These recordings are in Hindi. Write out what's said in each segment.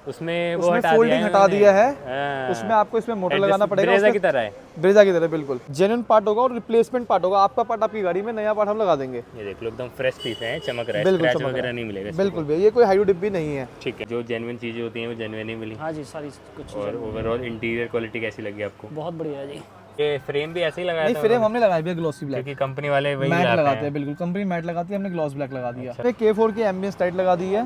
उसमें फोल्डिंग हटा दिया है, उसमें आपको इसमें मोटर लगाना पड़ेगा। ब्रेजा की तरह है, ब्रेजा की तरह बिल्कुल। जेन्युइन पार्ट होगा और रिप्लेसमेंट पार्ट होगा। आपका पार्ट आपकी गाड़ी में, नया पार्ट हम लगा देंगे। ये देख लो एकदम फ्रेश पीस है, चमक रहा है, बिल्कुल स्क्रैच चमक वगैरह रहा है। नहीं मिलेगा। बिल्कुल भैया, ये कोई हाइड्रो डिब्बी नहीं है। ठीक है, जो जेन्युइन चीजें होती हैं वो जेन्युइन ही मिली। हाँ जी, सारी कुछ और ओवरऑल इंटीरियर क्वालिटी कैसी लगी आपको? बहुत बढ़िया है जी। ये फ्रेम भी ऐसे ही लगाया नहीं, था? फ्रेम हमने लगाया भैया ग्लॉसी ब्लैक, क्योंकि कंपनी वाले वही मैट लगाते हैं। बिल्कुल कंपनी मैट लगाती है, हमने ग्लॉस ब्लैक लगा दिया। K4 की एम्बियंस लाइट लगा दी है,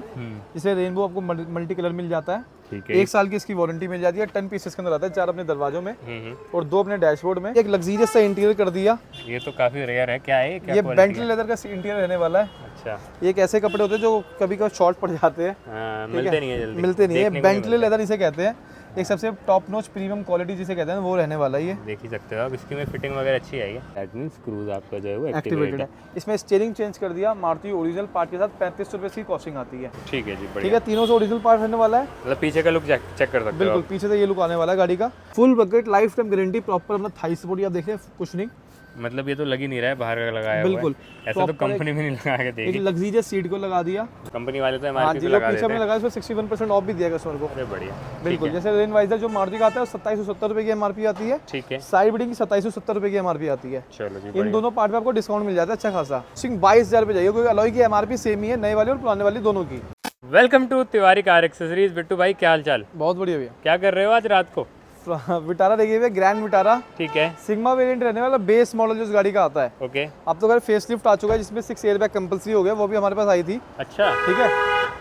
जिससे रेनबो आपको मल्टी कलर मिल जाता है। ठीक है, 1 साल की इसकी वारंटी मिल जाती है। 10 पीसेस के अंदर आता है, 4 अपने दरवाजों में और 2 अपने डैशबोर्ड में। एक लग्जरियस सा इंटीरियर कर दिया। ये तो काफी रेयर है। क्या है क्या? ये बेंटली लेदर का इंटीरियर रहने वाला है। अच्छा, ये एक ऐसे कपड़े होते हैं जो कभी कभी शॉर्ट पड़ जाते हैं, मिलते नहीं है जल्दी, मिलते नहीं है। बेंटली लेदर इसे कहते हैं। एक सबसे टॉप नॉच प्रीमियम क्वालिटी जिसे कहते हैं वो रहने वाला है। ये देख ही सकते हो आप, इसकी में फिटिंग वगैरह अच्छी आई है। दैट मींस क्रूज आपका जो है वो एक्टिवेटेड है। इसमें स्टीयरिंग चेंज कर दिया। मारुति ओरिजिनल पार्ट के साथ 3500 रुपए की कॉस्टिंग आती है। ठीक है जी, बढ़िया। ठीक है, तीनों से ओरिजिनल पार्ट रहने वाला है। मतलब पीछे का लुक चेक कर सकते हो बिल्कुल, पीछे से ये लुक आने वाला है गाड़ी का। Full bucket life time guarantee, proper अपना थाई सपोर्ट आप देखें, कुछ नहीं। मतलब ये तो लग ही नहीं रहा है बाहर का लगाया हुआ है। बिल्कुल, ऐसा तो कंपनी में नहीं लगा के एक देगी। लग्जरियस सीट को लगा दिया कंपनी वाले तो हाँ एमआरपी जी, पे जो लगा पीछे देते में हैं। लगा है उसमें 61% ऑफ भी दिया कस्टमर को। अरे बढ़िया, बिल्कुल। जैसे रेन वाइजर जो मारुति का आता है 2770 रुपए की एमआरपी आती है। ठीक है। साइड बिल्डिंग की 2770 रुपए की एमआरपी आती है। चलो जी, इन बढ़िया। दोनों पार्ट में आपको डिस्काउंट मिल जाता है अच्छा खासा। सिर्फ 22,000 रुपए जाइए, क्योंकि अलॉय की एमआरपी सेम ही है, नए वाली और पुराने वाली दोनों की। Welcome to Tiwari car accessories. Bittu भाई क्या हाल चाल? बहुत बढ़िया भैया। क्या कर रहे हो आज रात को? विटारा देखिए भैया, ग्रैंड विटारा। ठीक है, सिग्मा वेरिएंट रहने वाला, बेस मॉडल जो इस गाड़ी का आता है। ओके। अब तो अगर फेसलिफ्ट आ चुका है जिसमें 6 एयरबैग कंपलसरी हो गया, वो भी हमारे पास आई थी। अच्छा, ठीक है,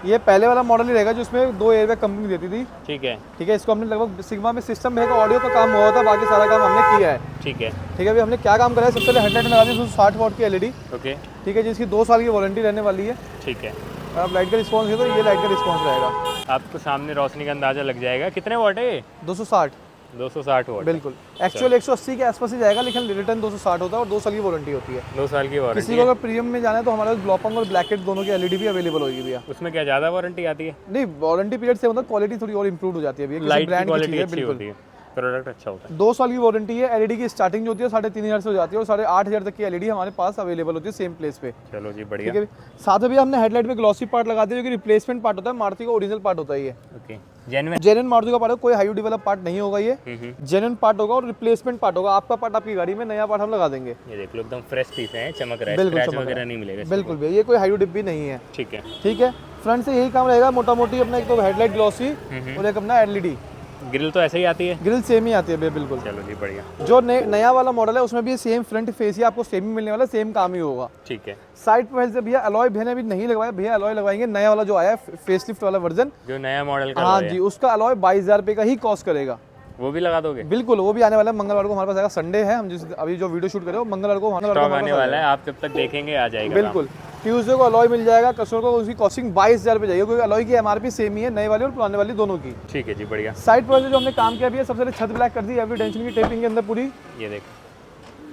ये पहले वाला मॉडल ही रहेगा जिसमें 2 एयरबैग कंपनी देती थी। ठीक है, ठीक है, इसको हमने लगभग सिग्मा में सिस्टम में ऑडियो का काम हुआ था, बाकी सारा काम हमने किया है। ठीक है, ठीक है, अभी हमने क्या काम करा है, सबसे पहले हेडलाइट लगा दी 60 वॉट की एलईडी। ओके। ठीक है, जिसकी 2 साल की वारंटी रहने वाली है। ठीक है, आप लाइट का रिस्पॉन्स है तो ये लाइट का रिस्पॉन्स रहेगा। आपको सामने रोशनी का अंदाजा लग जाएगा। कितने वॉट है ये? 260। 260 वॉट। बिल्कुल, एक्चुअल 180 के आसपास ही जाएगा, लेकिन रिटर्न 260 होता है और 2 साल की वारंटी होती है। 2 साल की वारंटी। किसी को अगर प्रीमियम में जाना है तो हमारे पास ब्लॉपंग और ब्लैकेट दोनों की एलईडी भी अवेलेबल होगी भैया। उसमें क्या ज़्यादा वारंटी आती है? नहीं, वारंटी पीरियड से मतलब क्वालिटी थोड़ी और इंप्रूव हो जाती है भैया। लाइट की ब्रांड की क्वालिटी चीज़ है, अच्छी बिल्कुल। होती है, प्रोडक्ट अच्छा होता है। 2 साल की वारंटी है। एलईडी की स्टार्टिंग जो होती है 3,500 से हो जाती है और 8,500 तक की एलईडी हमारे पास अवेलेबल होती है सेम प्लेस पे। चलो जी, बढ़िया। ठीक है, साथ में भी हमने हेडलाइट में ग्लॉसी पार्ट लगा दिया, जो कि रिप्लेसमेंट पार्ट होता है। मारुति का ओरिजिनल पार्ट होता है ये। Okay, genuine. जेन्युइन मारुति का पार्ट है, कोई हाई डेवलप पार्ट नहीं होगा ये। जेन्युइन पार्ट होगा और रिप्लेसमेंट पार्ट होगा। आपका पार्ट आपकी गाड़ी में, नया पार्ट हम लगा देंगे। ये देख लो एकदम फ्रेश पीस है, चमक रहा है, बिल्कुल स्क्रैच चमक वगैरह रहा है। नहीं मिलेगा। बिल्कुल भैया, ये कोई हाई डिब्बी नहीं है। ठीक है। ठीक है, फ्रंट से यही काम रहेगा मोटा मोटी अपना, एक तो हेडलाइट ग्लॉसी और एक अपना एलईडी। ग्रिल तो ऐसे ही आती है? ग्रिल सेम ही आती है भैया, बिल्कुल। चलो जी, बढ़िया। जो नया वाला मॉडल है उसमें भी सेम फ्रंट फेस ही आपको सेम ही मिलने वाला, सेम काम ही होगा। ठीक है। साइड प्रोफाइल से भैया अलॉय भैया ने अभी नहीं लगवाया, भैया अलॉय लगवाएंगे नया वाला जो आया है फेसलिफ्ट वाला वर्जन, जो नया मॉडल का हाँ जी, उसका अलॉय 22,000 रुपए का ही कॉस्ट करेगा। वो भी लगा दोगे? बिल्कुल, वो भी आने वाला है मंगलवार को हमारे पास आएगा। संडे है, हम जिस अभी जो वीडियो शूट कर रहे हो मंगलवार को स्टॉक आने वाला है, आप जब तक देखेंगे आ जाएगा। बिल्कुल, ट्यूसडे को अलॉय मिल जाएगा कस्टमर को। उसकी कॉस्टिंग 22,000 रुपए जाएगी, क्योंकि अलॉय की एमआरपी सेम ही है, नए वाली और पुराने वाली दोनों की। ठीक है जी, बढ़िया। साइड पर जो हमने काम किया भी है, सबसे पहले छत ब्लैक कर दी एवरी टेंशन की टेपिंग के अंदर पूरी। ये देख,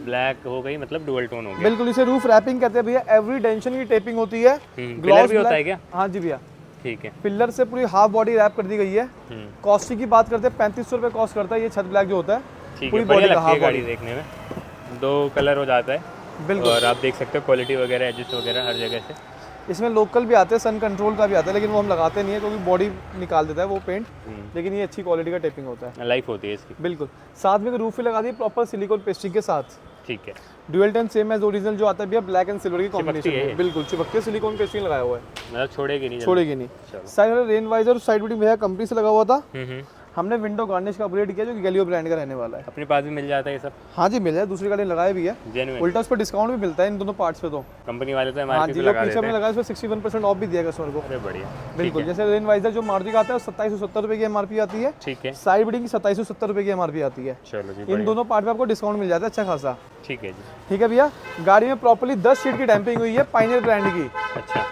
ब्लैक हो गई, मतलब डुअल टोन हो गया। बिल्कुल, इसे रूफ रैपिंग कहते हैं भैया। एवरी टेंशन की टेपिंग होती है। पिलर भी होता है क्या? हाँ जी भैया, ठीक है। पिलर से पूरी हाफ बॉडी रैप कर दी गई है। कॉस्टिंग की बात करते हैं 3500 रुपए कॉस्ट करता है ये छत ब्लैक जो होता है। ठीक पूरी है, बढ़िया बॉडी का लगती है हाफ गाड़ी बॉडी। देखने में। 2 कलर हो जाता है। बिल्कुल, और आप देख सकते हो क्वालिटी वगैरह एडजस्ट वगैरह हर जगह से। इसमें लोकल भी आते हैं, सन कंट्रोल का भी आता है, लेकिन वो हम लगाते नहीं है क्योंकि बॉडी निकाल देता है वो पेंट। लेकिन ये अच्छी क्वालिटी का टेपिंग होता है, लाइफ होती है इसकी। बिल्कुल। साथ में रूफ भी लगा दी प्रॉपर सिलिकॉन पेस्टिंग के साथ। ठीक है। Dual tone same as original जो आता है भैया, ब्लैक एंड सिल्वर की कॉम्बिनेशन है। में। बिल्कुल चिपकते सिलिकॉन पेस्टिंग लगाया हुआ है, मतलब छोड़ेगी नहीं? छोड़ेगी नहीं। चलो। Side rain visor side building भैया कंपनी से लगा हुआ था। हम्म। हमने विंडो गार्निश का अपग्रेड किया जो कि गैलियो ब्रांड का रहने वाला है। अपने पास भी मिल जाता है ये सब? हाँ जी, मिल जाए, दूसरी गाड़ी लगाए भी है। जेन्युइन? उल्टा उस पर डिस्काउंट भी मिलता है इन दोनों पार्ट्स पे तो। कंपनी वाले तो हाँ एमआरपी जी, पे जो लगा पीछे देते हमने हैं। लगाया उसमें 61% ऑफ भी दिया कस्टमर को। अरे बढ़िया। बिल्कुल, जैसे रेन वाइजर जो मारुति का आता है 2770 रुपए की एमआरपी आती है। ठीक है। साइड बिल्डिंग की 2770 रुपए की एमआरपी आती है। चलो जी, इन बढ़िया। दोनों पार्ट में आपको डिस्काउंट मिल जाता है अच्छा खासा। ठीक है जी। ठीक है भैया, गाड़ी में प्रॉपर्ली 10 शीट की डैम्पिंग हुई है पाइनियर ब्रांड की। अच्छा,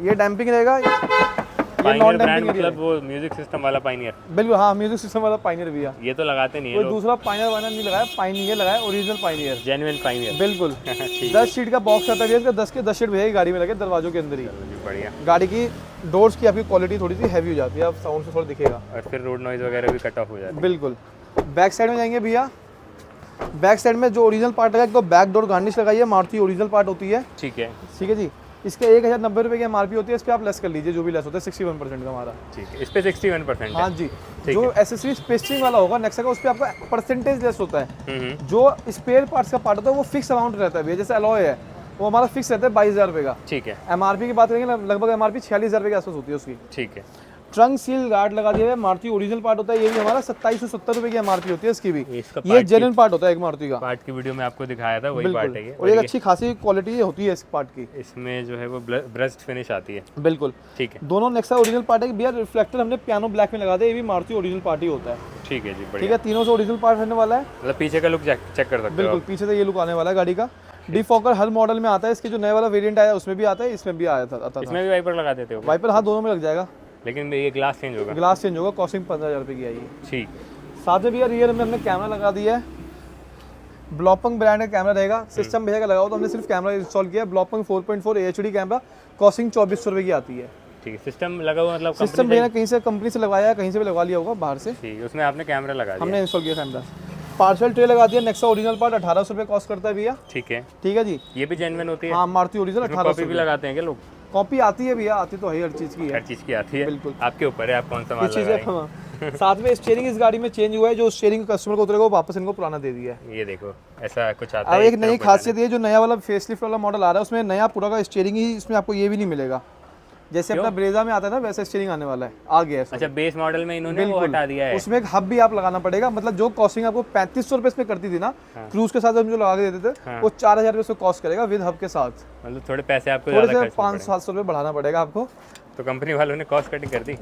ये डैम्पिंग रहेगा, ये पाइनियर नॉन ब्रांड डैम्पिंग मतलब वो म्यूजिक सिस्टम वाला पाइनियर? बिल्कुल, हाँ, म्यूजिक सिस्टम वाला पाइनियर भैया। ये तो लगाते नहीं है कोई लोग। दूसरा पाइनियर वाइनर नहीं लगाया, पाइनियर लगाया, ओरिजिनल पाइनियर। Genuine pioneer? बिल्कुल। ठीक 10 शीट का बॉक्स आता है, इसका 10 के 10 शीट भैया गाड़ी में लगे दरवाजों के अंदर ही। चलो जी, बढ़िया। गाड़ी की डोर्स की आपकी क्वालिटी थोड़ी सी हैवी हो जाती है, आप साउंड से थोड़ा दिखेगा। और फिर रोड नॉइज वगैरह भी कट ऑफ हो जाता है। बिल्कुल। बैक साइड में जाएंगे भैया, बैक साइड में जो ओरिजिनल पार्ट लगा, एक तो बैक डोर गार्निश लगाई है, मारुति ओरिजिनल पार्ट होती है। ठीक है। ठीक है जी। इसके 1090 रुपये की एमआरपी होती है, इस पर आप लेस कर लीजिए, जो भी लेस होता है 61% का हमारा। ठीक है, इस पे 61% हाँ जी। जो एसेसरी स्पेसिंग वाला होगा नेक्सा का, उस पर आपका परसेंटेज लेस होता है। जो स्पेयर पार्ट्स का पार्ट होता है वो फिक्स अमाउंट रहता है भैया, जैसे अलॉय है वो हमारा फिक्स रहता है 22,000 रुपये का। ठीक है। एमआरपी की बात करेंगे ना, लगभग एमआरपी 46,000 रुपये के आसपास होती है उसकी। ठीक है। ट्रंक सील गार्ड लगा दिया है, मारुति ओरिजिनल पार्ट होता है, ये भी हमारा 2770 रुपये की एमआरपी होती है इसकी भी। ये जेन्युइन पार्ट होता है एक मारुति का। पार्ट की वीडियो में आपको दिखाया था वही पार्ट है ये, और एक अच्छी खासी क्वालिटी होती है इस पार्ट की। इसमें जो है वो ब्रस्ट फिनिश आती है। बिल्कुल। ठीक है। दोनों नेक्सा ओरिजिनल पार्ट है भैया। रिफ्लेक्टर हमने पियानो ब्लैक में लगा दिया, ये भी मारुति ओरिजिनल पार्ट ही होता है। ठीक है जी, बढ़िया। ठीक है, तीनों से ओरिजिनल पार्ट रहने वाला है। मतलब पीछे का लुक चेक कर सकते हो। बिल्कुल, पीछे से ये लुक आने वाला है गाड़ी का। डिफॉकर हर मॉडल में आता है, इसके जो नया वाला वेरिएंट आया उसमें भी आता है, इसमें भी आया था। इसमें भी वाइपर लगा देते हो? वाइपर हाँ, दोनों में लग जाएगा, लेकिन ये ग्लास चेंज होगा। ग्लास चेंज होगा। कॉस्टिंग 15,000 रुपये की आई है। ठीक। साथ में भैया रियर में हमने कैमरा लगा दिया है, ब्लॉपंग ब्रांड का कैमरा रहेगा। सिस्टम भैया का लगा हो तो हमने सिर्फ कैमरा इंस्टॉल किया है, ब्लॉपंग 4.4 HD कैमरा। कॉस्टिंग 2400 रुपये की आती है। ठीक है। सिस्टम लगा हुआ मतलब सिस्टम भैया कहीं से कंपनी से लगवाया है, कहीं से भी लगवा लिया होगा बाहर से। ठीक है, उसमें आपने कैमरा लगा दिया। हमने इंस्टॉल किया कैमरा। पार्सल ट्रे लगा दिया, नेक्सा ओरिजिनल पार्ट 1800 रुपये कॉस्ट करता है भैया। ठीक है। ठीक है जी। ये भी जेन्युइन होती है? हाँ, मारुति ओरिजिनल 1800 कॉपी भी लगाते हैं क्या लोग? कॉपी आती है भैया, आती तो है, हर चीज़ की है। हर चीज़ की आती है। बिल्कुल, आपके ऊपर है आप कौन सा माल लगाएंगे। साथ में स्टीयरिंग इस गाड़ी में चेंज हुआ है, जो स्टीयरिंग कस्टमर को उतरेगा वो वापस इनको पुराना दे दिया है। ये देखो ऐसा कुछ आता अब है। एक नई खासियत ये, जो नया वाला फेसलिफ्ट वाला मॉडल आ रहा है उसमें नया पूरा का स्टीयरिंग ही, इसमें आपको ये भी नहीं मिलेगा। जैसे अपना ब्रेजा में आता है ना, वैसा स्टीयरिंग आने वाला है, आ गया है। अच्छा, बेस मॉडल में इन्होंने वो हटा दिया है। उसमें एक हब भी आप लगाना पड़ेगा, मतलब जो कॉस्टिंग आपको 3500 रुपये इसमें करती थी ना, क्रूज के साथ हम जो लगा के देते थे, वो 4000 रुपये कॉस्ट करेगा विद हब के साथ। मतलब थोड़े पैसे आपको थोड़े ज़्यादा से 500-700 रुपये बढ़ाना पड़ेगा आपको। तो कंपनी वालों ने कॉस्ट कटिंग कर दी।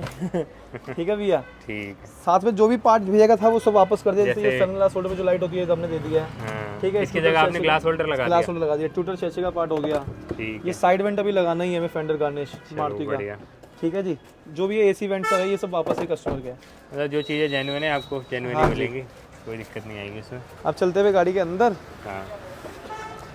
ठीक है भैया। ठीक। साथ में जो भी पार्ट भेजेगा था वो सब वापस कर दिया। जैसे ये सनग्लास होल्डर में जो लाइट होती है, तो हमने दे दिया है। ठीक है, इसकी जगह आपने ग्लास होल्डर लगा दिया। ग्लास होल्डर लगा दिया। ट्यूटर शैशी का पार्ट हो गया। ठीक। ये साइड वेंट अभी लगाना ही है हमें, फेंडर गार्निश मारुति का। ठीक है जी। जो भी ये एसी वेंट है ये सब वापस ही कस्टमर के। मतलब जो चीज़ें जेन्युइन है आपको जेन्युइन ही मिलेगी, कोई दिक्कत नहीं आएगी इसमें। अब चलते हुए गाड़ी के अंदर, हाँ,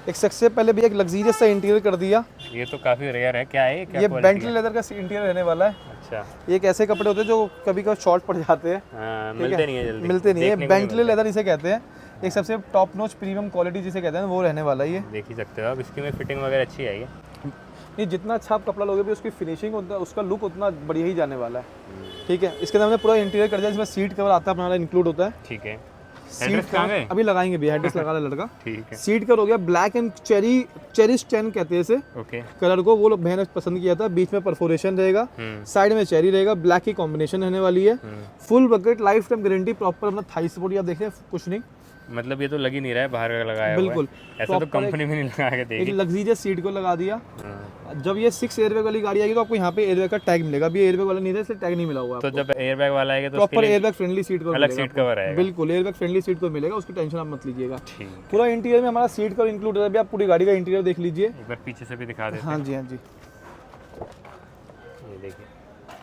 एक सबसे पहले भी एक लग्जरियस सा इंटीरियर कर दिया। ये तो काफ़ी रेयर है। क्या है क्या? ये बेंटली लेदर का इंटीरियर रहने वाला है। अच्छा। ये एक ऐसे कपड़े होते हैं जो कभी कभी शॉर्ट पड़ जाते हैं। मिलते नहीं है जल्दी। मिलते नहीं है। बेंटली लेदर इसे कहते हैं। एक सबसे टॉप नॉच प्रीमियम क्वालिटी जिसे कहते हैं वो रहने वाला है। ये देख ही सकते हो आप, इसकी में फिटिंग वगैरह अच्छी आई है। ये जितना अच्छा आप कपड़ा लोगे भी उसकी फिनिशिंग होता है, उसका लुक उतना बढ़िया ही जाने वाला है। ठीक है। इसके अंदर हमने पूरा इंटीरियर कर दिया, इसमें सीट कवर आता है अपना इंक्लूड होता है। ठीक है। सीट कवर अभी लगाएंगे भी, हेडरेस्ट लगा रहा है लड़का। ठीक है। सीट कवर हो गया ब्लैक एंड चेरिश 10 कहते हैं इसे। ओके। कलर को वो लोग मैंने पसंद किया था। बीच में परफोरेशन रहेगा, साइड में चेरी रहेगा, ब्लैक की कॉम्बिनेशन रहने वाली है। Full bucket, life time guarantee, proper अपना थाई सपोर्ट। आप देख रहे हैं कुछ नहीं, मतलब ये तो लग ही नहीं रहा है बाहर का लगाया हुआ है। बिल्कुल। ऐसा तो कंपनी भी नहीं लगा के देगी। एक लग्जरियस सीट को लगा दिया। जब ये 6 एयरबैग वाली गाड़ी आएगी तो आपको यहाँ पे एयरबैग का टैग मिलेगा। अभी एयरबैग वाला नहीं था इसलिए टैग नहीं मिला हुआ। तो जब एयरबैग वाला आएगा तो प्रॉपर एयरबैग फ्रेंडली सीट को अलग सीट कवर आएगा। बिल्कुल, एयरबैग फ्रेंडली सीट को मिलेगा, उसकी टेंशन आप मत लीजिएगा। ठीक। पूरा इंटीरियर में हमारा सीट कवर इंक्लूड है। आप पूरी गाड़ी का इंटीरियर देख लीजिए एक बार पीछे से भी दिखा देते हैं। हाँ जी, हाँ जी। ये देखिए,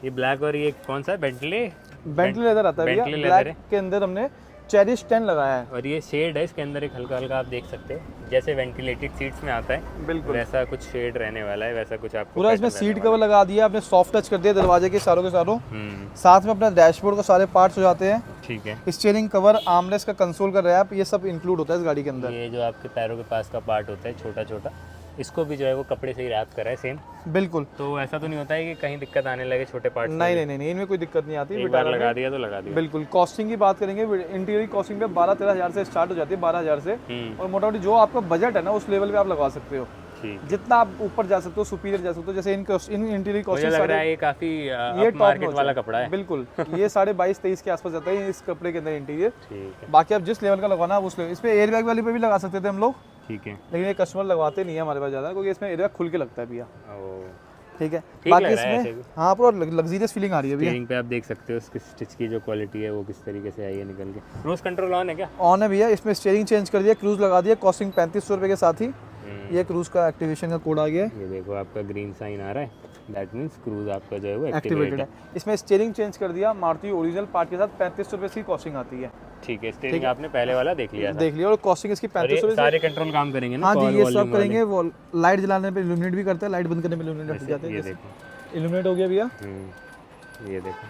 ये ब्लैक और ये कौन सा है? बेंटली लेदर आता है भैया। ब्लैक के अंदर हमने चेरिश 10 लगाया है। और ये शेड है इसके अंदर, एक हल्का हल्का आप देख सकते हैं, जैसे वेंटिलेटेड सीट्स में आता है बिल्कुल वैसा कुछ शेड रहने वाला है, वैसा कुछ आपको पूरा इसमें सीट कवर लगा दिया आपने, सॉफ्ट टच कर दिया दरवाजे के सारों के सारों। साथ में अपना डैशबोर्ड का सारे पार्ट्स हो जाते हैं। ठीक है। स्टीयरिंग कवर, आर्मरेस्ट का कंसोल का रैप, ये सब इंक्लूड होता है इस गाड़ी के अंदर। ये जो आपके पैरों के पास का पार्ट होता है छोटा छोटा, इसको भी जो है वो कपड़े से ही रैप करा है सेम। बिल्कुल। तो ऐसा तो नहीं होता है कि कहीं दिक्कत आने लगे छोटे पार्ट? नहीं, इनमें कोई दिक्कत नहीं आती। एक बार लगा दिया तो लगा दिया। बिल्कुल। कॉस्टिंग की बात करेंगे, इंटीरियर कॉस्टिंग पे 12-13 हज़ार से स्टार्ट हो जाती है, 12,000 से। और मोटा मोटी जो आपका बजट है ना उस लेवल पे आप लगा सकते हो। जितना आप ऊपर जा सकते हो, सुपीरियर जा सकते हो। जैसे इन इंटीरियर कॉस्टिंग लग रहा है ये काफी ये मार्केट वाला कपड़ा है। बिल्कुल। ये 22,500-23 के आसपास जाता है इस कपड़े के अंदर इंटीरियर। ठीक है। बाकी आप जिस लेवल का लगवाना है उस लेवल। इसमें एयरबैग वाली पे भी लगा सकते थे हम लोग। ठीक है। लेकिन ये कस्टमर लगवाते नहीं है हमारे पास ज़्यादा, क्योंकि इसमें एयरबैग खुल के लगता है भैया। ठीक है। बाकी इसमें हाँ पूरा लग्जरियस फीलिंग आ रही है भैया। स्टीयरिंग पे आप देख सकते हो उसकी स्टिच की जो क्वालिटी है वो किस तरीके से आई है निकल के। क्रूज कंट्रोल ऑन है क्या? ऑन है भैया। इसमें स्टीयरिंग चेंज कर दिया, क्रूज लगा दिया, कॉस्टिंग 3500 रुपये के साथ ही ये क्रूज का एक्टिवेशन का कोड आ गया है। ये देखो आपका ग्रीन साइन आ रहा है, दैट मींस क्रूज आपका जो है वो एक्टिवेटेड है। इसमें स्टीयरिंग चेंज कर दिया, मारुति ओरिजिनल पार्ट के साथ 3500 रुपये की कॉस्टिंग आती है। ठीक है। स्टीयरिंग आपने पहले वाला देख लिया और कॉस्टिंग इसकी 3500 रुपये। सारे कंट्रोल काम करेंगे ना? हाँ जी, ये सब करेंगे। वो लाइट जलाने पे इल्यूमिनेट भी करता है, लाइट बंद करने पे इल्यूमिनेट हट जाते हैं। ये देखो इल्यूमिनेट हो गया भैया। ये देखो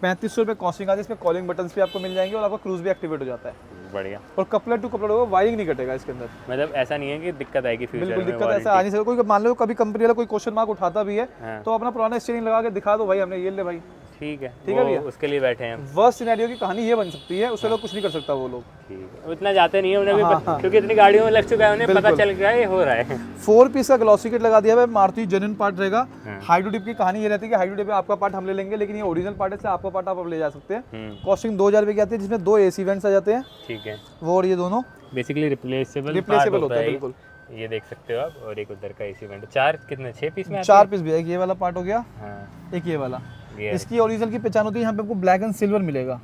3500 रुपये कॉस्टिंग आती है। इसमें कॉलिंग बटन्स भी आपको मिल जाएंगे और आपका क्रूज भी एक्टिवेट हो जाता है। बढ़िया। और कपलर टू कपलर होगा, वायरिंग नहीं कटेगा इसके अंदर। मतलब ऐसा नहीं है कि दिक्कत आएगी फ्यूचर बिल्कुल में। दिक्कत ऐसा आ नहीं सकता। कोई मान लो कभी कंपनी वाला कोई क्वेश्चन मार्क उठाता भी है हाँ। तो अपना पुराना स्टीयरिंग लगा के दिखा दो भाई हमने ये ले भाई। ठीक है ठीक है भैया, उसके लिए बैठे हैं। वर्स्ट सिनेरियो की कहानी ये बन सकती है, उससे लोग कुछ नहीं कर सकता वो लोग। ठीक है, उतना जाते नहीं है उन्हें भी क्योंकि इतनी गाड़ियों में लग चुका है, उन्हें पता चल गया है ये हो रहा है। 4 पीस का ग्लॉसी किट लगा दिया है, मारुति जेन्युइन पार्ट रहेगा। हाइड्रो डिप की कहानी ये रहती है कि हाइड्रो डिप में आपका पार्ट हम ले लेंगे, लेकिन ये ओरिजिनल पार्ट है इसलिए आपका पार्ट आप ले जा सकते हैं। कॉस्टिंग 2000 रुपये की आती है, जिसमें 2 AC वेंट्स आ जाते हैं। ठीक है, वो और ये दोनों बेसिकली रिप्लेसेबल होता है। बिल्कुल ये देख सकते हो आप। और एक उधर का एसी वेंट। 4 कितने 6 पीस में 4 पीस भी है। एक ये वाला पार्ट हो गया, हाँ। एक ये वाला। ये इसकी ओरिजिनल की पहचान होती है, यहाँ पे आपको ब्लैक एंड सिल्वर मिलेगा।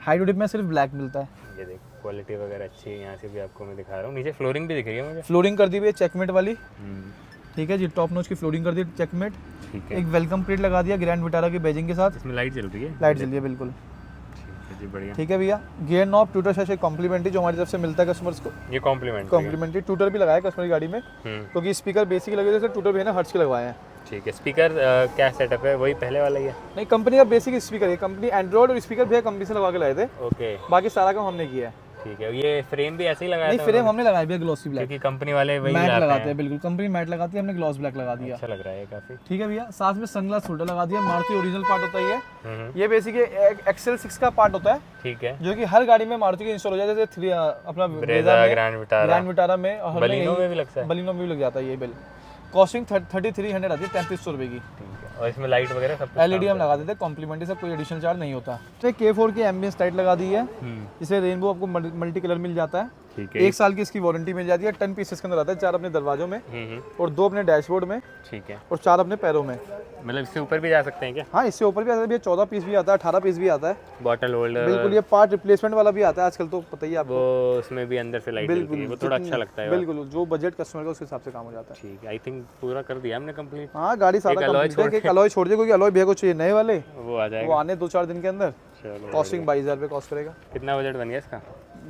हाइड्रो डिप में सिर्फ ब्लैक मिलता है। ये देखो क्वालिटी वगैरह अच्छी है, यहाँ से भी आपको मैं दिखा रहा हूँ। नीचे फ्लोरिंग भी दिख रही है मुझे। फ्लोरिंग कर दी हुई है चेकमेट वाली। ठीक है जी, टॉप नॉच की फ्लोरिंग कर दी चेकमेट। ठीक है, एक वेलकम प्लेट लगा दिया ग्रैंड विटारा की बैजिंग के साथ। इसमें लाइट जल रही है। लाइट जल रही है बिल्कुल। ठीक है जी, बढ़िया। ठीक है भैया, गियर नॉब ट्यूटर शैशे कॉम्प्लीमेंट्री जो हमारी तरफ से मिलता है कस्टमर्स को। ये कॉम्प्लीमेंट्री ट्यूटर भी लगाया कस्टमर की गाड़ी में, क्योंकि स्पीकर बेसिक लगे जैसे ट्यूटर भी है ना, हर्ट्ज के लगवाए हैं। ठीक है, स्पीकर क्या सेटअप है? वही पहले वाला ही है? नहीं, कंपनी का बेसिक स्पीकर है। कंपनी एंड्रॉइड और स्पीकर भैया कंपनी से लगा के लाए थे। ओके, बाकी सारा काम हमने किया है। ठीक है, ये फ्रेम भी ऐसे ही लगाया नहीं, फ्रेम हमने लगाया भैया ग्लॉसी ब्लैक, क्योंकि कंपनी वाले वही मैट लगाते हैं। बिल्कुल कंपनी मैट लगाती है, हमने ग्लॉस ब्लैक लगा दिया। अच्छा लग रहा है काफी। ठीक है भैया, साथ में सनग्लास होल्डर लगा दिया। मारुति ओरिजिनल पार्ट होता ही है ये, बेसिकली एक्सेल 6 का पार्ट होता है। ठीक है, जो कि हर गाड़ी में मारुति के इंस्टॉल हो जाता है, जैसे अपना ब्रेजा, ग्रैंड विटारा में और बलिनो में भी लगता है। बलिनो में भी लग जाता है ये बिल। कॉस्टिंग 3300 आती है, 3300 रुपए की। ठीक है, और इसमें लाइट वगैरह सब LED हम लगा देते हैं कॉम्प्लीमेंट्री, सब कोई एडिशनल चार्ज नहीं होता। K4 की एम्बियंस लाइट लगा दी है, जिससे रेनबो आपको मल्टी कलर मिल जाता है। ठीक है, 1 साल की इसकी वारंटी मिल जाती है। 10 पीसेस के अंदर आता है, 4 अपने दरवाजों में और 2 अपने डैशबोर्ड में। ठीक है, और 4 अपने पैरों में। मतलब इससे ऊपर भी जा सकते हैं क्या? हाँ, इससे ऊपर भी आता है भैया। 14 पीस भी आता है, 18 पीस भी आता है। बॉटल होल्डर बिल्कुल, ये पार्ट रिप्लेसमेंट वाला भी आता है आजकल, तो पता ही है आपको। वो उसमें भी अंदर से लाइट जलती है, वो थोड़ा अच्छा लगता है। बिल्कुल, जो बजट कस्टमर का उसके हिसाब से काम हो जाता है। ठीक है, आई थिंक पूरा कर दिया हमने कंप्लीट। हाँ, गाड़ी सारा कंप्लीट है। एक अलॉय छोड़ दिया, क्योंकि अलॉय भैया को चाहिए नए वाले, वो आ जाएगा, वो आने 2-4 दिन के अंदर। चलो, कॉस्टिंग 22,000 रुपये कॉस्ट करेगा। कितना बजट बन गया इसका?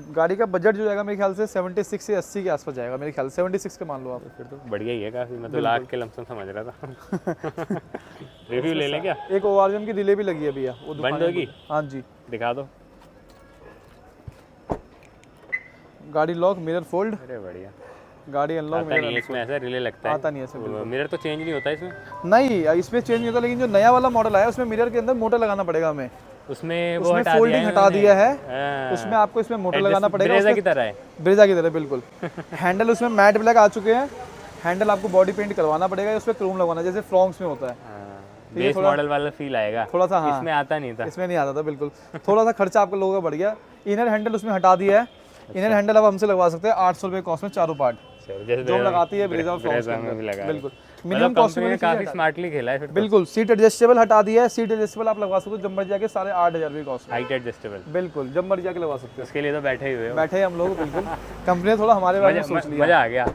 गाड़ी का बजट जो जाएगा मेरे ख्याल से 76 से 80 के आसपास जाएगा मेरे ख्याल से। 76 के मान लो आप। फिर तो बढ़िया ही है काफी। मैं तो लाख के लमसम समझ रहा था। रिव्यू ले लें क्या? एक ORM की रिले भी लगी है भैया, वो बंद होगी? हाँ जी, दिखा दो। गाड़ी लॉक, मिरर फोल्ड। अरे बढ़िया, गाड़ी अनलॉक। मिरर नहीं, इसमें ऐसा रिले लगता है? आता नहीं है, मिरर तो चेंज नहीं होता इसमें? नहीं, इसमें चेंज नहीं होता, लेकिन जो नया वाला मॉडल आया उसमें मिरर के अंदर मोटर लगाना पड़ेगा हमें। उसमें वो फोल्डिंग हटा दिया है, उसमें आपको इसमें मोटर लगाना पड़ेगा। ब्रेजा की तरह है? ब्रेजा की तरह बिल्कुल। हैंडल उसमें मैट ब्लैक आ चुके हैं। हैंडल आपको बॉडी पेंट करवाना पड़ेगा, उसमें क्रोम लगवाना, जैसे फ्रॉन्क्स में होता है। बेस मॉडल वाला फील आएगा थोड़ा सा। हाँ, इसमें आता नहीं था। इसमें नहीं आता था बिल्कुल। थोड़ा सा खर्चा आपका लोगों का बढ़ गया। इनर हैंडल उसमें हटा दिया है। इनर हैंडल अब हमसे लगवा सकते हैं 800 रुपये कॉस्ट में, चारों पार्ट जो लगाती है ब्रेजा और फ्रॉन्क्स में। बिल्कुल मिनिमम कॉस्ट में काफी स्मार्टली खेला है फिर। बिल्कुल, सीट एडजस्टेबल हटा दिया है। सीट एडजस्टेबल आप लगवा सकते हो, जब मर्जी जाके 8,500 रुपये कॉस्ट। Height adjustable? बिल्कुल, जब मर्जी जाके लगवा सकते हो। उसके लिए तो बैठे हुए हो। बैठे हम लोग बिल्कुल। कंपनी ने थोड़ा हमारे बारे में सोच लिया, मजा आ गया।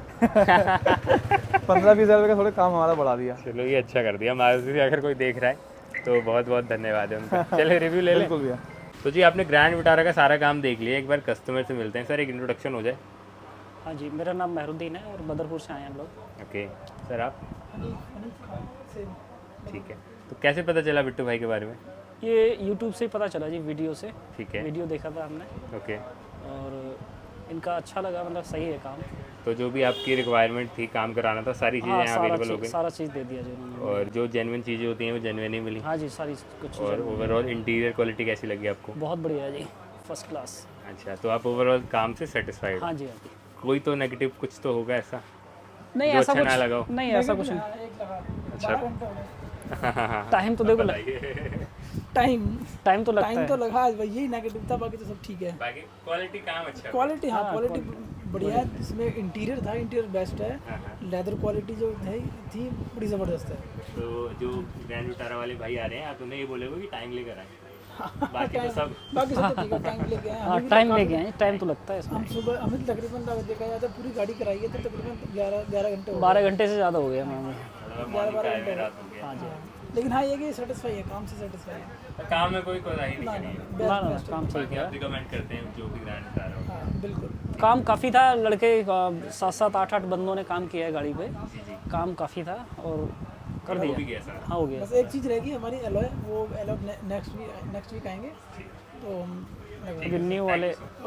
15-20 हज़ार का थोड़ा काम हमारा बढ़ा दिया। चलो, ये अच्छा कर दिया। मारुति से अगर कोई देख रहा है तो बहुत बहुत धन्यवाद है उनका। चलिए रिव्यू ले लें। बिल्कुल भैया। तो जी, आपने ग्रैंड विटारा का सारा काम देख लिया, एक बार कस्टमर से मिलते हैं। सर, एक इंट्रोडक्शन हो जाए। हाँ जी, मेरा नाम मेहरुद्दीन है और बदरपुर से आए हैं हम लोग। ओके सर, आप? ठीक है, तो कैसे पता चला बिट्टू भाई के बारे में? ये YouTube से ही पता चला जी, वीडियो से। ठीक है, वीडियो देखा था हमने। ओके, और इनका अच्छा लगा, मतलब सही है काम। तो जो भी आपकी रिक्वायरमेंट थी, काम कराना था, सारी चीज़ें यहाँ अवेलेबल हो गई? सारा चीज़ दे दिया जी उन्होंने। और जो जेन्युइन चीज़ें होती हैं वो जेन्युइन ही मिली? हाँ जी, सारी कुछ। और ओवरऑल इंटीरियर क्वालिटी कैसी लगी आपको? बहुत बढ़िया है जी, फर्स्ट क्लास। अच्छा, तो आप ओवरऑल काम से सेटिस्फाइड? हाँ जी, हाँ जी। कोई तो नेगेटिव कुछ तो होगा ऐसा? नहीं, ऐसा अच्छा कुछ ना लगाओ? नहीं, ऐसा कुछ नहीं। अच्छा, टाइम तो देखो, टाइम तो लगता है। तो लगा यही नेगेटिव था, बाकी तो सब ठीक है। बाकी क्वालिटी काम अच्छा? क्वालिटी, हाँ क्वालिटी बढ़िया है। इसमें इंटीरियर था, इंटीरियर बेस्ट है। लेदर क्वालिटी जो थी बड़ी ज़बरदस्त है। तो जो ग्रैंड विटारा वाले भाई आ रहे हैं, आप उन्हें ये बोलोगे कि टाइम लेकर आए? बाकी तो सब ठीक है, टाइम लेके आए। हाँ, टाइम लेके आए, टाइम तो लगता है इसमें। हम सुबह हमें तकरीबन देखा जाता है, पूरी गाड़ी कराई है तो तकरीबन 11 घंटे 12 घंटे से ज़्यादा हो गया हमें। हाँ जी, लेकिन हाँ, ये कि सेटिस्फाई है, काम से सेटिस्फाई है। काम में कोई कोताही नहीं है? ना काम सही बाकी आप रिकमेंड करते हैं जो भी ग्रैंड विटारा हो? हाँ बिल्कुल, काम काफ़ी था। लड़के 7-7, 8-8 बंदों ने काम किया है गाड़ी पे। काम काफ़ी था और कर दिया। हो भी गया सारा? हाँ, हो गया। बस एक चीज़ रहेगी हमारी एलॉय, वो एलॉय नेक्स्ट वीक आएंगे तो हम न्यू वाले